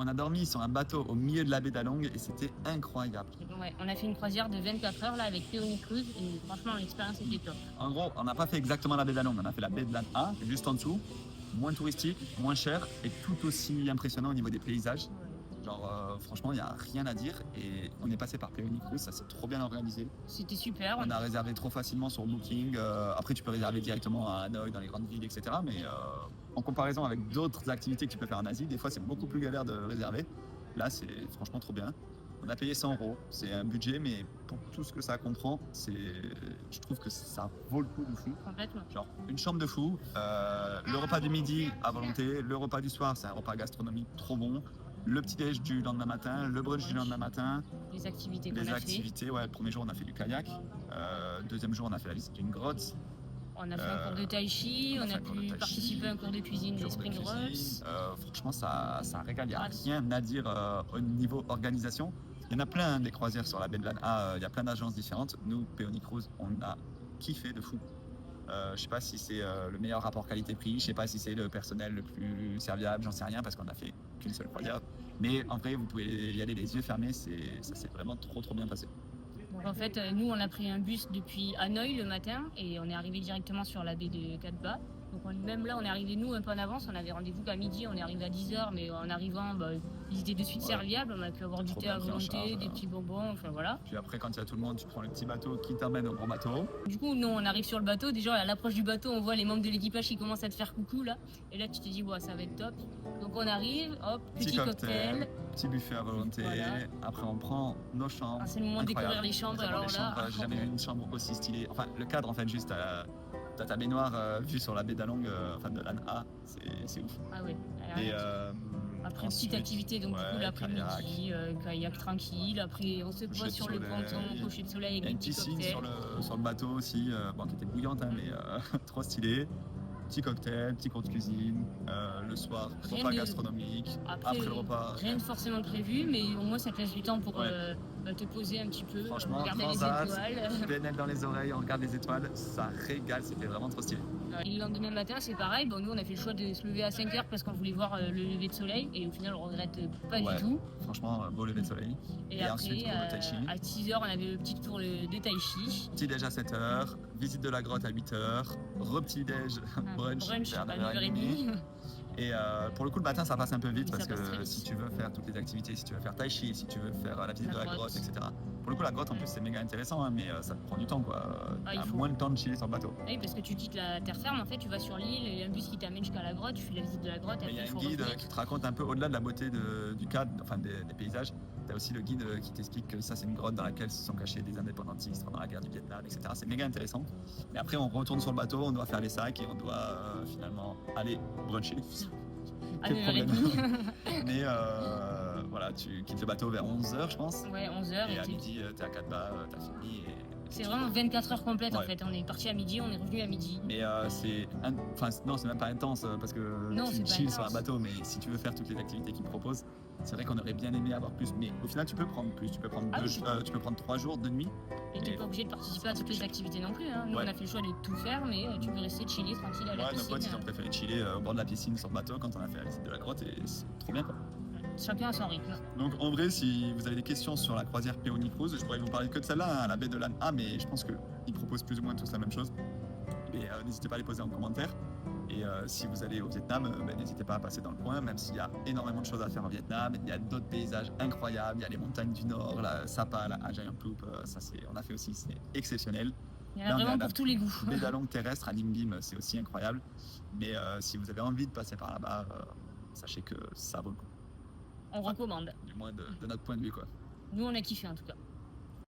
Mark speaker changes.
Speaker 1: On a dormi sur un bateau au milieu de la baie d'Along et c'était incroyable.
Speaker 2: Ouais, on a fait une croisière de 24 heures là avec Peony Cruise et franchement l'expérience était top.
Speaker 1: En gros, on n'a pas fait exactement la baie d'Along, on a fait la baie de l'An A, juste en dessous, moins touristique, moins cher et tout aussi impressionnant au niveau des paysages. Genre, franchement, il n'y a rien à dire et on est passé par Peony Cruise, ça s'est trop bien organisé.
Speaker 2: C'était super.
Speaker 1: On a réservé trop facilement sur Booking. Après, tu peux réserver directement à Hanoï, dans les grandes villes, etc. Mais en comparaison avec d'autres activités que tu peux faire en Asie, des fois, c'est beaucoup plus galère de réserver. Là, c'est franchement trop bien. On a payé 100 €. C'est un budget, mais pour tout ce que ça comprend, je trouve que ça vaut le coup de fou.
Speaker 2: Complètement.
Speaker 1: Genre, une chambre de fou, le repas du midi à volonté, le repas du soir, c'est un repas gastronomique trop bon. Le petit-déj du lendemain matin, le brunch du lendemain matin.
Speaker 2: Les activités qu'on
Speaker 1: Les
Speaker 2: a fait.
Speaker 1: activités, ouais, le premier jour on a fait du kayak, deuxième jour on a fait la visite d'une grotte.
Speaker 2: On a fait un cours de tai chi, on a pu participer à un cours de cuisine des
Speaker 1: cours de
Speaker 2: Spring
Speaker 1: cuisine.
Speaker 2: Rolls.
Speaker 1: Franchement, ça régale, il n'y a rien à dire au niveau organisation. Il y en a plein des croisières sur la baie de l'Anne. Il y a plein d'agences différentes. Nous, Peony Cruise, on a kiffé de fou. Je sais pas si c'est le meilleur rapport qualité-prix, je sais pas si c'est le personnel le plus serviable, j'en sais rien parce qu'on a fait qu'une seule croisière. Mais en vrai, vous pouvez y aller les yeux fermés, ça s'est vraiment trop bien passé.
Speaker 2: Donc en fait, nous on a pris un bus depuis Hanoï le matin et on est arrivé directement sur la baie de Cat Ba. Donc même là, on est arrivé nous un peu en avance, on avait rendez-vous qu'à midi, on est arrivé à 10h, mais en arrivant, ils étaient de suite serviables, on a pu avoir du
Speaker 1: Trop
Speaker 2: thé à
Speaker 1: bien pris en
Speaker 2: volonté,
Speaker 1: charge,
Speaker 2: des petits bonbons, enfin voilà.
Speaker 1: Puis après, quand il y a tout le monde, tu prends le petit bateau qui t'emmène au gros bateau.
Speaker 2: Du coup, nous on arrive sur le bateau, déjà à l'approche du bateau, on voit les membres de l'équipage qui commencent à te faire coucou là, et là tu te dis, ouais, ça va être top. Donc on arrive, hop, petit cocktail.
Speaker 1: Petit buffet à volonté.
Speaker 2: Voilà.
Speaker 1: Après, on prend nos chambres.
Speaker 2: C'est le moment de découvrir les chambres, alors là.
Speaker 1: J'ai jamais vu une chambre aussi stylée. Enfin, le cadre, en fait, juste t'as ta baignoire vue sur la baie d'Along, enfin de l'Anne A, c'est ouf.
Speaker 2: Ah ouais.
Speaker 1: Et
Speaker 2: après,
Speaker 1: ensuite,
Speaker 2: petite activité, donc
Speaker 1: ouais,
Speaker 2: du coup l'après-midi, kayak tranquille. Après, on se
Speaker 1: coucher
Speaker 2: pose
Speaker 1: de
Speaker 2: sur le
Speaker 1: soleil.
Speaker 2: ponton, coucher de soleil
Speaker 1: il y
Speaker 2: avec
Speaker 1: a
Speaker 2: des
Speaker 1: une
Speaker 2: petits
Speaker 1: piscine
Speaker 2: cocktails.
Speaker 1: sur le bateau aussi, qui était bouillante, hein, mais trop stylé. Petit cocktail, petit cours de cuisine, le soir,
Speaker 2: Rien
Speaker 1: repas
Speaker 2: de-
Speaker 1: gastronomique.
Speaker 2: Après,
Speaker 1: le repas,
Speaker 2: rien de forcément prévu, mais au moins ça te laisse du temps pour
Speaker 1: Ouais.
Speaker 2: Te poser un petit peu,
Speaker 1: franchement,
Speaker 2: regarder les
Speaker 1: transat,
Speaker 2: étoiles.
Speaker 1: PNL dans les oreilles, on regarde les étoiles, ça régale, c'était vraiment trop stylé.
Speaker 2: Et le lendemain matin, c'est pareil. Bon, nous, on a fait le choix de se lever à 5h parce qu'on voulait voir le lever de soleil. Et au final, on regrette pas
Speaker 1: Ouais.
Speaker 2: du tout.
Speaker 1: Franchement, beau lever de soleil.
Speaker 2: Et,
Speaker 1: Et
Speaker 2: après,
Speaker 1: ensuite, cours de tai chi.
Speaker 2: à 6h, on avait le petit tour de tai chi.
Speaker 1: Petit déj à 7h, visite de la grotte à 8h, re-petit déj, brunch vers
Speaker 2: à
Speaker 1: 9h30.
Speaker 2: 9h30.
Speaker 1: Et pour le coup, le matin, ça passe un peu vite
Speaker 2: Ça
Speaker 1: parce
Speaker 2: passe très
Speaker 1: que
Speaker 2: vite.
Speaker 1: si tu veux faire toutes les activités, si tu veux faire tai chi, si tu veux faire la visite
Speaker 2: La
Speaker 1: de la
Speaker 2: grotte.
Speaker 1: grotte, etc. Pour le coup, la grotte, en plus, c'est méga intéressant, hein, mais ça te prend du temps, quoi.
Speaker 2: Il
Speaker 1: T'as
Speaker 2: faut.
Speaker 1: moins de temps de chiller sur le bateau.
Speaker 2: Oui, parce que tu quittes la terre ferme, en fait, tu vas sur l'île, il y a un bus qui t'amène jusqu'à la grotte, tu fais la visite de la grotte, et
Speaker 1: Mais il y
Speaker 2: après
Speaker 1: a
Speaker 2: il
Speaker 1: un
Speaker 2: faut
Speaker 1: guide
Speaker 2: revenir.
Speaker 1: qui te raconte un peu au-delà de la beauté du cadre, enfin des paysages. Tu as aussi le guide qui t'explique que ça, c'est une grotte dans laquelle se sont cachés des indépendantistes pendant la guerre du Vietnam, etc. C'est méga intéressant. Mais après, on retourne sur le bateau, on doit faire les sacs et on doit finalement aller bruncher.
Speaker 2: À
Speaker 1: Quel problème.
Speaker 2: 9h30.
Speaker 1: Mais voilà, tu quittes le bateau vers 11h, je pense.
Speaker 2: Ouais, 11h.
Speaker 1: Et à midi, t'es à Cat Ba, t'as fini.
Speaker 2: C'est vraiment 24 heures complètes en
Speaker 1: Ouais.
Speaker 2: fait. On est parti à midi, on est revenu à midi.
Speaker 1: Mais non, c'est même pas intense parce que
Speaker 2: Non, c'est
Speaker 1: tu
Speaker 2: pas
Speaker 1: chilles sur un
Speaker 2: intense.
Speaker 1: bateau. Mais si tu veux faire toutes les activités qu'ils proposent, c'est vrai qu'on aurait bien aimé avoir plus. Mais au final, tu peux prendre plus. Tu peux prendre,
Speaker 2: Ah oui,
Speaker 1: tu peux prendre 3 jours, 2 nuits.
Speaker 2: Et t'es
Speaker 1: Et-
Speaker 2: pas obligé de participer à toutes les activités non plus. Hein. Nous,
Speaker 1: Ouais.
Speaker 2: on a fait le choix de tout faire, mais tu peux rester chiller tranquille à la
Speaker 1: Ouais, nos
Speaker 2: piscine.
Speaker 1: potes, ils ont préféré chiller au bord de la piscine sur le bateau quand on a fait la visite de la grotte et c'est trop bien, quoi.
Speaker 2: Chacun à son rythme.
Speaker 1: Donc en vrai, si vous avez des questions sur la croisière Peony Cruise, je pourrais vous parler que de celle-là, hein, la baie de l'Anne A, mais je pense qu'ils proposent plus ou moins tous la même chose. Et n'hésitez pas à les poser en commentaire. Et si vous allez au Vietnam, n'hésitez pas à passer dans le coin, même s'il y a énormément de choses à faire au Vietnam. Il y a d'autres paysages incroyables, il y a les montagnes du Nord, la Sapa, la Giant Loop, on a fait aussi, c'est exceptionnel.
Speaker 2: Il y en
Speaker 1: Là,
Speaker 2: a
Speaker 1: on est
Speaker 2: vraiment
Speaker 1: à
Speaker 2: pour tous les goûts.
Speaker 1: Baie d'Along terrestre à Ninh Bim, c'est aussi incroyable. Mais si vous avez envie de passer par là-bas, sachez que ça vaut le coup.
Speaker 2: On recommande.
Speaker 1: Du moins de notre point de vue, quoi.
Speaker 2: Nous, on a kiffé en tout cas.